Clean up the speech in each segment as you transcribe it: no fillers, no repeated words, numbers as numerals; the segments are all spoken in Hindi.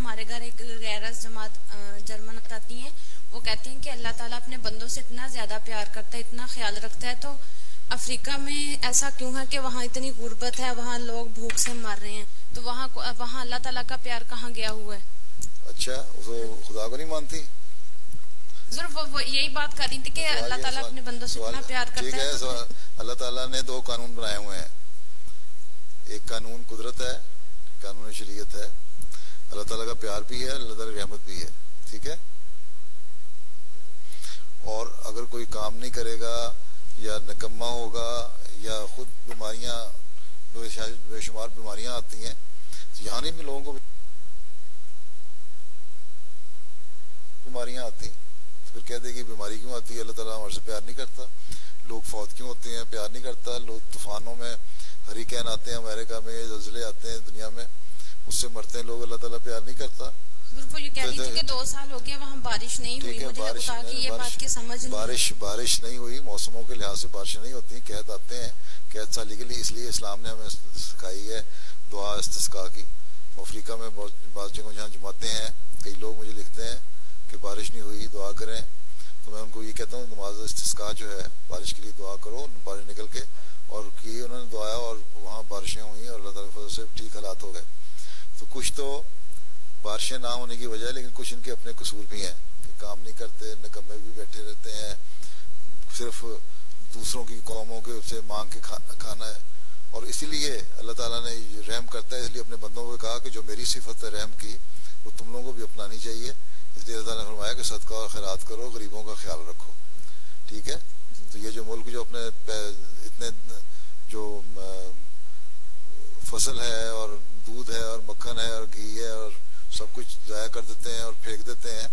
हमारे घर एक गैरस जमात जर्मन आती हैं, वो कहती हैं कि अल्लाह ताला अपने बंदों से इतना ज्यादा प्यार करता है, इतना ख्याल रखता है, तो अफ्रीका में ऐसा क्यों है कि वहाँ इतनी गुर्बत है, वहाँ लोग भूख से मर रहे हैं, तो वहाँ अल्लाह ताला का प्यार कहाँ गया हुआ है? अच्छा, वो खुदा को नहीं मानती? जरूर वो यही बात कर रही थी कि अल्लाह ताला अपने बंदों से इतना प्यार करता है। ठीक है, अल्लाह ताला ने दो कानून बनाए हुए हैं, एक कानून कुदरत है, कानून शरीयत है। अल्लाह ताला का प्यार भी है, अल्लाह ताला की रहमत भी है, ठीक है। और अगर कोई काम नहीं करेगा या निकम्मा होगा या खुद बीमारियां, बेशुमार बीमारियां आती हैं, तो यहाँ नहीं भी लोगों को बीमारियां आती, फिर कह दे कि बीमारी क्यों आती है, अल्लाह ताला हमारे से प्यार नहीं करता। लोग फौत क्यों होते हैं, प्यार नहीं करता। लोग तूफानों में, हरिकेन आते हैं अमेरिका में, ज़लज़ले आते हैं दुनिया में, उससे मरते हैं लोग, अल्लाह ताला प्यार नहीं करता। वो ये कह रही थी कि 2 साल हो गया वहाँ बारिश नहीं हुई, मुझे लगता कि ये बात की समझ नहीं, बारिश नहीं हुई, मौसमों के लिहाज से बारिश नहीं होती, कहत आते हैं, कहत साली के लिए, इसलिए इस्लाम ने हमें सिखाई है दुआ इस्तिस्का की। अफ्रीका में बहुत जगहों जहाँ जमाते हैं, कई लोग मुझे लिखते हैं कि बारिश नहीं हुई, दुआ करें, तो मैं उनको ये कहता हूँ नमाज इस्तिस्का जो है, बारिश के लिए दुआ करो, बारिश निकल के, और की उन्होंने दुआया और वहाँ बारिशें हुई और अल्लाह ताला की वजह से ठीक हालात हो गए। तो कुछ तो बारिशें ना होने की वजह है, लेकिन कुछ इनके अपने कसूर भी हैं कि काम नहीं करते, निकम्मे भी बैठे रहते हैं, सिर्फ दूसरों की कौमों के से मांग के खाना है। और इसीलिए अल्लाह ताला ने रहम करता है, इसलिए अपने बंदों को कहा कि जो मेरी सिफत है रहम की, वो तुम लोगों को भी अपनानी चाहिए। इसलिए अल्लाह ताला ने फरमाया कि सदका और खैरात करो, गरीबों का ख्याल रखो, ठीक है। तो ये जो मुल्क जो अपने इतने जो फसल है और दूध है और मक्खन है और घी है और सब कुछ ज़ाया कर देते हैं और फेंक देते हैं,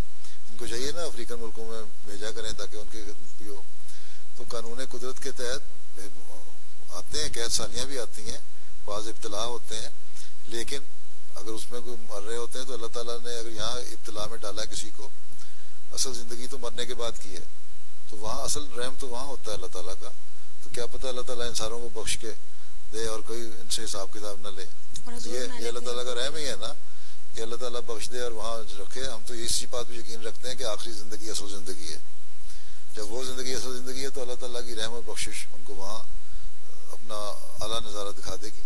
इनको चाहिए ना अफ्रीकन मुल्कों में भेजा करें ताकि उनकी पियो। तो कानून कुदरत के तहत आते हैं, कैद सालियाँ भी आती हैं, बाज़ इब्तला होते हैं, लेकिन अगर उसमें कोई मर रहे होते हैं तो अल्लाह ताला ने अगर यहाँ इब्तला में डाला किसी को, असल ज़िंदगी तो मरने के बाद की है, तो वहाँ असल रहम तो वहाँ होता है अल्लाह ताला का। तो क्या पता अल्लाह ताला इंसानों को बख्श के दे और कोई इनसे हिसाब किताब न ले। ये अल्लाह ताला का रहम ही है ना कि अल्लाह ताला बख्श दे और वहाँ रखे। हम तो इसी बात पे यकीन रखते हैं कि आखिरी ज़िंदगी असल ज़िंदगी है। जब वो ज़िंदगी असल ज़िंदगी है तो अल्लाह ताला की रहम और बख्शिश उनको वहाँ अपना आला नज़ारा दिखा देगी।